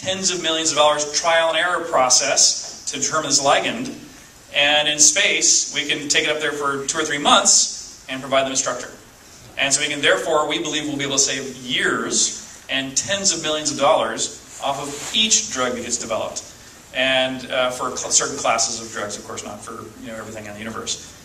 tens of millions of dollars trial and error process to determine this ligand. And in space, we can take it up there for 2 or 3 months and provide them a structure. And so we can, therefore, we believe we'll be able to save years and tens of millions of dollars off of each drug that gets developed. And for certain classes of drugs, of course, not for everything in the universe.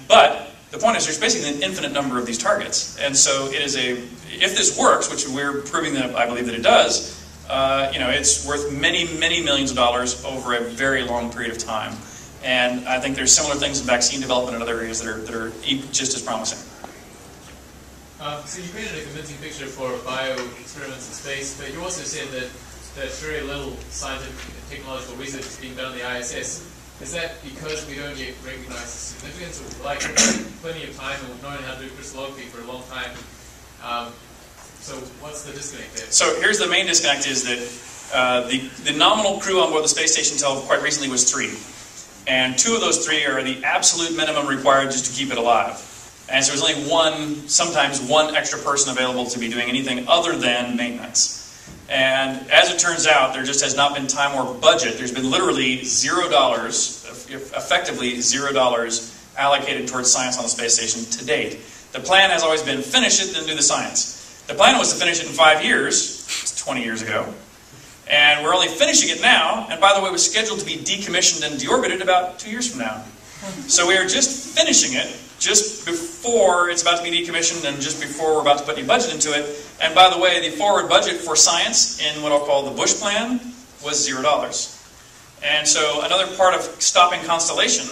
But the point is, there's basically an infinite number of these targets. And so it is if this works, which we're proving that I believe that it does, it's worth many, many millions of dollars over a very long period of time. And I think there's similar things in vaccine development and other areas that are just as promising. So you painted a convincing picture for bio experiments in space, but you also said that very little scientific and technological research is being done on the ISS. Is that because we don't yet recognize the significance of like plenty of time and we've known how to do crystallography for a long time? So what's the disconnect there? So here's the main disconnect is that the nominal crew on board the space station until quite recently was 3. And 2 of those 3 are the absolute minimum required just to keep it alive. And so there's only sometimes one extra person available to be doing anything other than maintenance. And as it turns out, there just has not been time or budget. There's been literally $0, effectively $0 allocated towards science on the space station to date. The plan has always been finish it, then do the science. The plan was to finish it in 5 years, 20 years ago. And we're only finishing it now, and by the way, it was scheduled to be decommissioned and deorbited about 2 years from now. So we are just finishing it, just before it's about to be decommissioned and just before we're about to put any budget into it. And by the way, the forward budget for science in what I'll call the Bush plan was $0. And so another part of stopping Constellation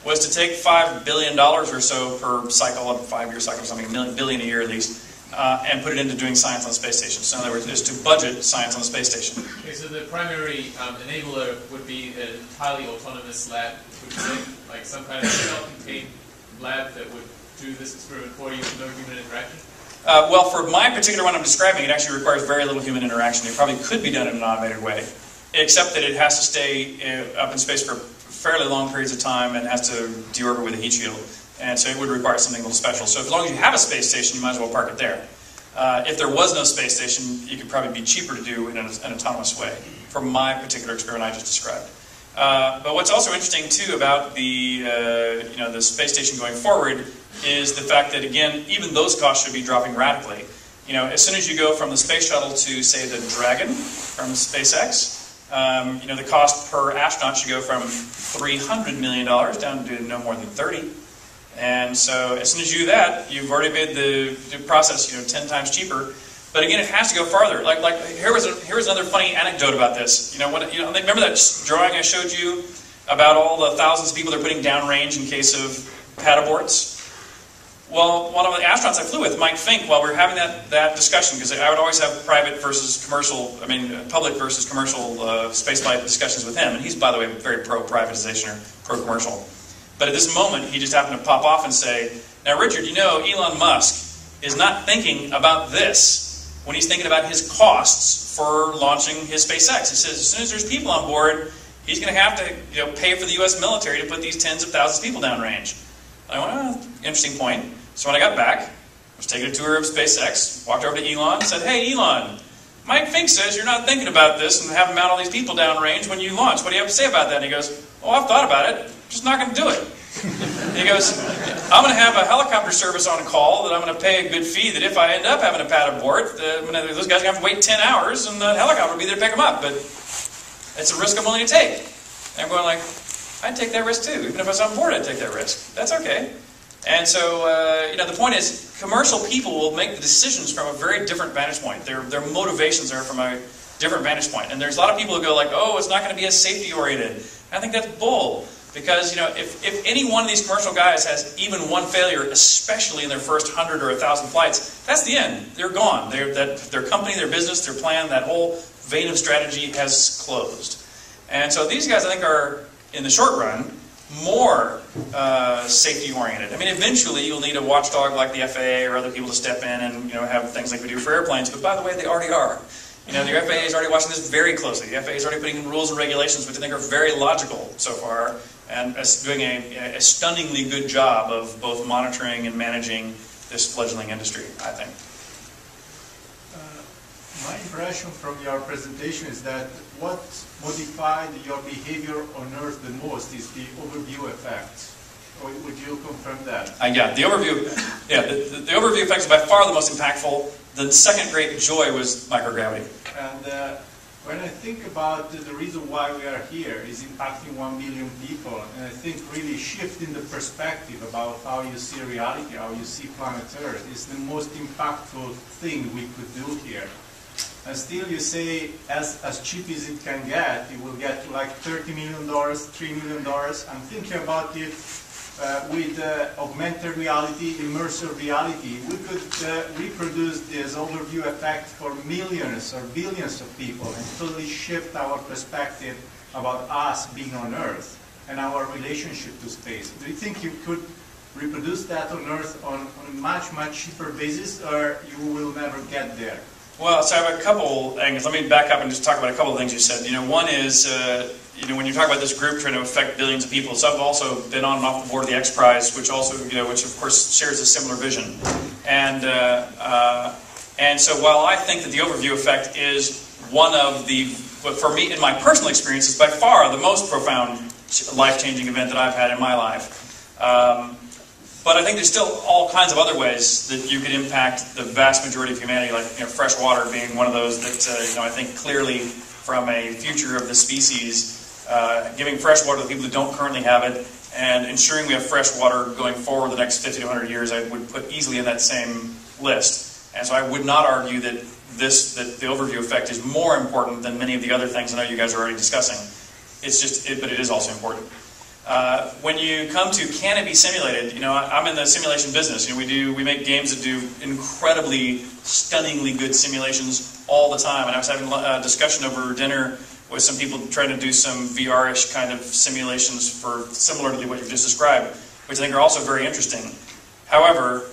was to take $5 billion or so per cycle, a 5-year cycle or something, $1 billion a year at least, and put it into doing science on the space station. So in other words, is to budget science on the space station. Okay, so the primary enabler would be an entirely autonomous lab, would you say? Like some kind of self-contained lab that would do this experiment for you with no human interaction? Well, for my particular one I'm describing, it actually requires very little human interaction. It probably could be done in an automated way, except that it has to stay up in space for fairly long periods of time and has to deorbit with a heat shield. And so it would require something a little special. So as long as you have a space station, you might as well park it there. If there was no space station, it could probably be cheaper to do in an autonomous way, for my particular experiment I just described. But what's also interesting too about the space station going forward is the fact that, again, even those costs should be dropping radically. As soon as you go from the space shuttle to, say, the Dragon from SpaceX, the cost per astronaut should go from $300 million down to no more than 30. And so as soon as you do that, you've already made the process 10 times cheaper. But again, it has to go farther. Here was another funny anecdote about this. Remember that drawing I showed you about all the thousands of people they're putting downrange in case of pad aborts? Well, one of the astronauts I flew with, Mike Fink, while we were having that discussion, because I would always have public versus commercial spaceflight discussions with him, and he's, by the way, very pro-privatization or pro-commercial. But at this moment, he just happened to pop off and say, "Now, Richard, Elon Musk is not thinking about this when he's thinking about his costs for launching his SpaceX. He says as soon as there's people on board, he's going to have to pay for the U.S. military to put these tens of thousands of people downrange." I went, "Oh, interesting point." So when I got back, I was taking a tour of SpaceX, walked over to Elon, and said, "Hey, Elon, Mike Fink says you're not thinking about this and having mount all these people downrange when you launch. What do you have to say about that?" And he goes, "Oh, I've thought about it. I'm just not going to do it." He goes, "I'm going to have a helicopter service on call that I'm going to pay a good fee that if I end up having a pad abort, those guys are going to have to wait 10 hours and the helicopter will be there to pick them up. But it's a risk I'm willing to take." And I'm going like, "I'd take that risk too. Even if I was on board, I'd take that risk. That's okay." And so, the point is, commercial people will make the decisions from a very different vantage point. Their motivations are from a different vantage point. And there's a lot of people who go like, "Oh, it's not going to be as safety-oriented." I think that's bull. Because, if any one of these commercial guys has even one failure, especially in their first 100 or 1,000 flights, that's the end. They're gone. Their company, their business, their plan, that whole vein of strategy has closed. And so these guys, I think, are, in the short run, more safety-oriented. I mean, eventually you'll need a watchdog like the FAA or other people to step in and have things like we do for airplanes. But by the way, they already are. The FAA is already watching this very closely. The FAA is already putting in rules and regulations which I think are very logical so far, and is doing a stunningly good job of both monitoring and managing this fledgling industry, I think. My impression from your presentation is that what modified your behavior on Earth the most is the overview effect. Would you confirm that? Yeah, the overview. Yeah, the overview effect is by far the most impactful. The second great joy was microgravity. And when I think about the reason why we are here is impacting 1 billion people, and I think really shifting the perspective about how you see reality, how you see planet Earth, is the most impactful thing we could do here. And still you say, as cheap as it can get, it will get to like $30 million, $3 million. I'm thinking about it with augmented reality, immersive reality. We could reproduce this overview effect for millions or billions of people and totally shift our perspective about us being on Earth and our relationship to space. Do you think you could reproduce that on Earth on a much, much cheaper basis, or you will never get there? Well, so I have a couple angles. Let me back up and just talk about a couple of things you said. One is, when you talk about this group trying to affect billions of people, so I've also been on and off the board of the X Prize, which also, which of course shares a similar vision. And so while I think that the overview effect is one of the, but for me, in my personal experience, is by far the most profound life-changing event that I've had in my life. But I think there's still all kinds of other ways that you could impact the vast majority of humanity, like fresh water being one of those that I think clearly from a future of the species, giving fresh water to the people who don't currently have it, and ensuring we have fresh water going forward the next 50 to 100 years, I would put easily in that same list. And so I would not argue that the overview effect is more important than many of the other things I know you guys are already discussing. It's just, but it is also important. When you come to can it be simulated, I'm in the simulation business. We make games that do incredibly, stunningly good simulations all the time. And I was having a discussion over dinner with some people trying to do some VR-ish kind of simulations for similar to what you've just described, which I think are also very interesting. However,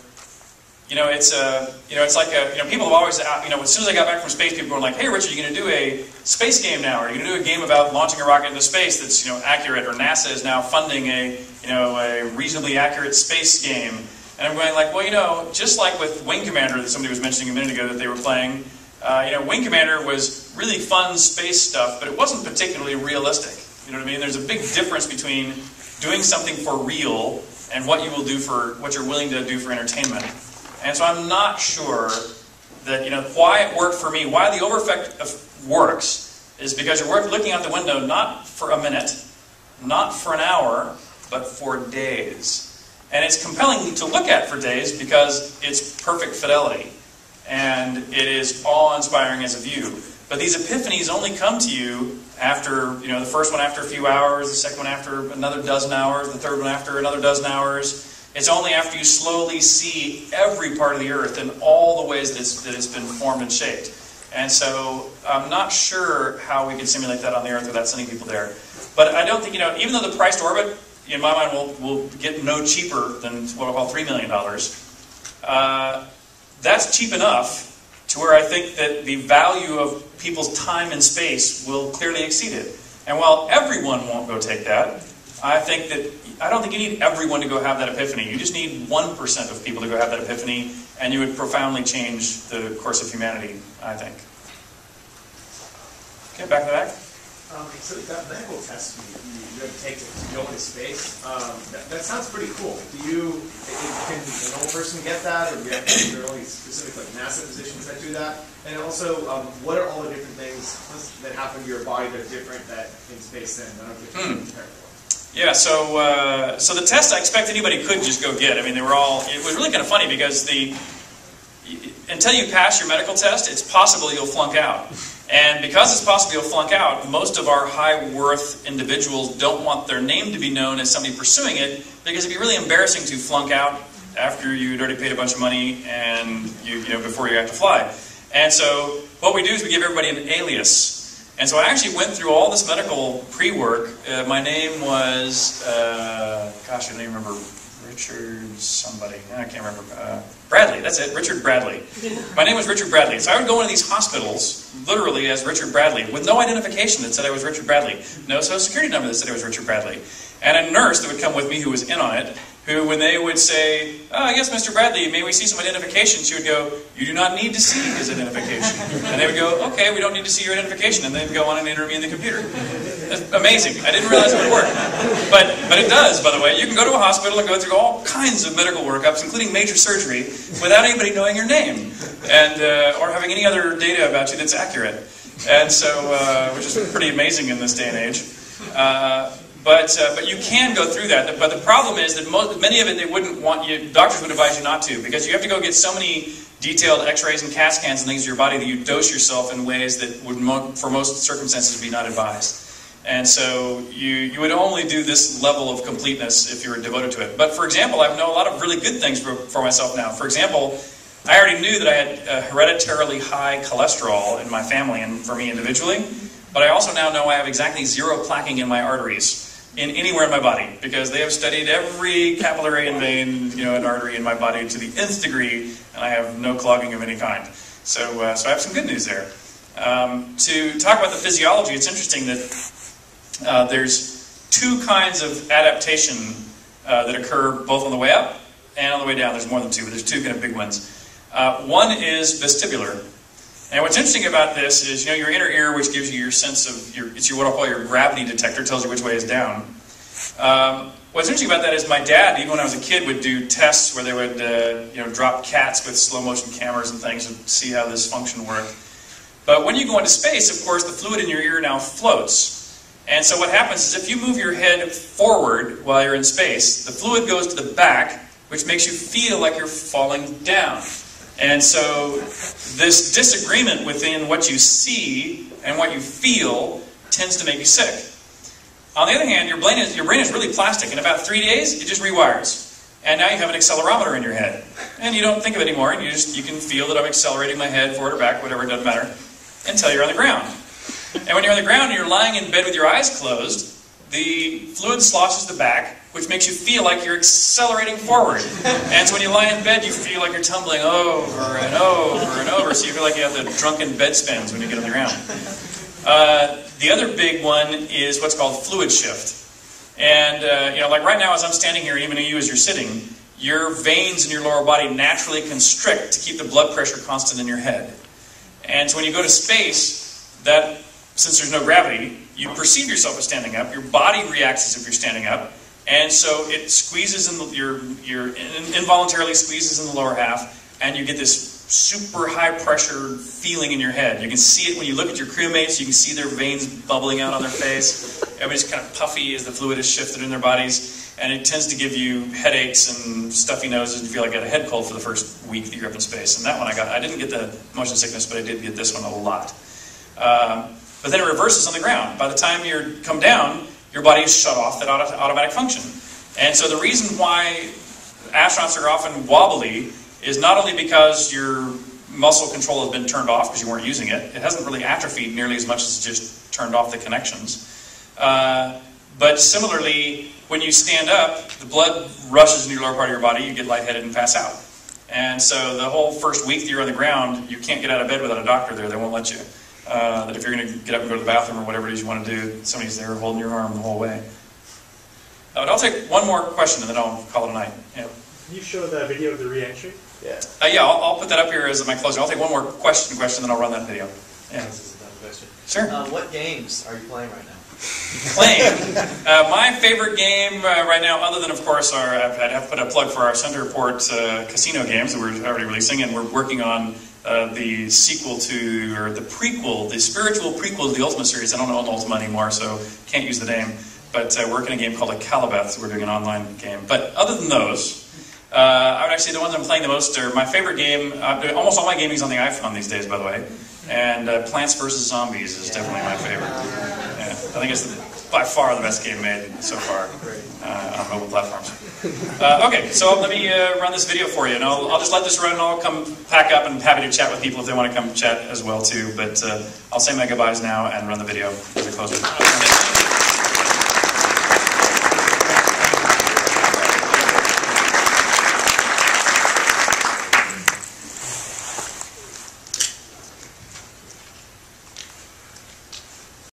it's like people have always, as soon as I got back from space, people were like, "Hey, Richard, you're going to do a space game now? Or are you going to do a game about launching a rocket into space that's accurate?" Or NASA is now funding a reasonably accurate space game. And I'm going like, well, just like with Wing Commander that somebody was mentioning a minute ago that they were playing, Wing Commander was really fun space stuff, but it wasn't particularly realistic. You know what I mean? There's a big difference between doing something for real and what you will do for what you're willing to do for entertainment. And so I'm not sure that, why it worked for me, why the overeffect works, is because you're looking out the window not for a minute, not for an hour, but for days. And it's compelling to look at for days because it's perfect fidelity. And it is awe-inspiring as a view. But these epiphanies only come to you after, the first one after a few hours, the second one after another dozen hours, the third one after another dozen hours. It's only after you slowly see every part of the Earth in all the ways that it's been formed and shaped. And so I'm not sure how we can simulate that on the Earth without sending people there. But I don't think, even though the price to orbit, in my mind, will get no cheaper than what I call $3 million, that's cheap enough to where I think that the value of people's time in space will clearly exceed it. And while everyone won't go take that, I don't think you need everyone to go have that epiphany. You just need 1% of people to go have that epiphany, and you would profoundly change the course of humanity, I think. Okay, back to that. So that medical test you have to take to go into space, that sounds pretty cool. Can a normal person get that, or do you have to, there are only specific NASA physicians that do that? And also, what are all the different things that happen to your body that are different in space than I don't think you can compare for? Yeah, so the test I expect anybody could just go get. I mean, it was really kind of funny because until you pass your medical test, it's possible you'll flunk out. And because it's possible you'll flunk out, most of our high-worth individuals don't want their name to be known as somebody pursuing it, because it'd be really embarrassing to flunk out after you'd already paid a bunch of money and before you have to fly. And so what we do is we give everybody an alias. And so I actually went through all this medical pre-work. My name was, I don't even remember, Richard somebody. I can't remember. Bradley, that's it, Richard Bradley. My name was Richard Bradley. So I would go into these hospitals, literally as Richard Bradley, with no identification that said I was Richard Bradley. No social security number that said I was Richard Bradley. And a nurse that would come with me who was in on it, who, when they would say, "Oh, yes, Mr. Bradley, may we see some identification?" she would go, "You do not need to see his identification." And they would go, "Okay, we don't need to see your identification." And they'd go on and enter me in the computer. That's amazing. I didn't realize it would work. But it does, by the way. You can go to a hospital and go through all kinds of medical workups, including major surgery, without anybody knowing your name, and or having any other data about you that's accurate. And so, which is pretty amazing in this day and age. But you can go through that. But the problem is that many of it, they wouldn't want you, doctors would advise you not to, because you have to go get so many detailed x-rays and CAT scans and things of your body that you dose yourself in ways that would, for most circumstances, be not advised. And so you would only do this level of completeness if you were devoted to it. But for example, I know a lot of really good things for myself now. For example, I already knew that I had hereditarily high cholesterol in my family and for me individually, but I also now know I have exactly 0 plaquing in my arteries in anywhere in my body, because they have studied every capillary and vein, and artery in my body to the nth degree, and I have no clogging of any kind. So I have some good news there. To talk about the physiology, it's interesting that there's 2 kinds of adaptation that occur both on the way up and on the way down. There's more than 2, but there's 2 kind of big ones. One is vestibular. And what's interesting about this is, your inner ear, which gives you your sense of, it's what I'll call your gravity detector, tells you which way is down. What's interesting about that is my dad, even when I was a kid, would do tests where they would drop cats with slow motion cameras and things to see how this function worked. But when you go into space, of course, the fluid in your ear now floats. And so what happens is if you move your head forward while you're in space, the fluid goes to the back, which makes you feel like you're falling down. And so this disagreement within what you see and what you feel tends to make you sick. On the other hand, your brain is really plastic. In about 3 days, it just rewires. And now you have an accelerometer in your head. And you don't think of it anymore, and you can feel that I'm accelerating my head forward or back, whatever, it doesn't matter, until you're on the ground. And when you're on the ground and you're lying in bed with your eyes closed, the fluid sloshes the back, which makes you feel like you're accelerating forward. And so when you lie in bed, you feel like you're tumbling over and over and over, so you feel like you have the drunken bed spins when you get on the ground. The other big one is what's called fluid shift. And, like right now as I'm standing here, even you as you're sitting, your veins in your lower body naturally constrict to keep the blood pressure constant in your head. And so when you go to space, since there's no gravity, you perceive yourself as standing up, your body reacts as if you're standing up, and so it squeezes involuntarily squeezes in the lower half, and you get this super high pressure feeling in your head. You can see it when you look at your crewmates. You can see their veins bubbling out on their face. Everybody's kind of puffy as the fluid is shifted in their bodies, and it tends to give you headaches and stuffy noses, and you feel like you got a head cold for the first week that you're up in space. And that one I didn't get the motion sickness, but I did get this one a lot. But then it reverses on the ground. By the time you come down, your body is shut off that automatic function. And so the reason why astronauts are often wobbly is not only because your muscle control has been turned off because you weren't using it. It hasn't really atrophied nearly as much as it just turned off the connections. But similarly, when you stand up, the blood rushes into your lower part of your body, you get lightheaded and pass out. And so the whole first week that you're on the ground, you can't get out of bed without a doctor there. They won't let you. That if you're going to get up and go to the bathroom or whatever it is you want to do, somebody's there holding your arm the whole way. But I'll take one more question and then I'll call it a night. Yeah. Can you show the video of the re-entry? Yeah. I'll put that up here as my closing. I'll take one more question, then I'll run that video. Yeah. This is a dumb question. Sure. What games are you playing right now? Playing. My favorite game right now, other than, of course, I'd have to put a plug for our Centerport casino games that we're already releasing, and we're working on the sequel to, or the prequel, the spiritual prequel to the Ultima series. I don't own Ultima anymore, so can't use the name. But we're working on a game called Calabeth, so we're doing an online game. But other than those, I would actually say the ones I'm playing the most are my favorite game. Almost all my gaming is on the iPhone these days, by the way. And Plants vs. Zombies is definitely my favorite. Yeah, I think it's by far the best game made so far on mobile platforms. Okay, so let me run this video for you, and I'll just let this run, and I'll come pack up and happy to chat with people if they want to come chat as well too. But I'll say my goodbyes now and run the video as a closer.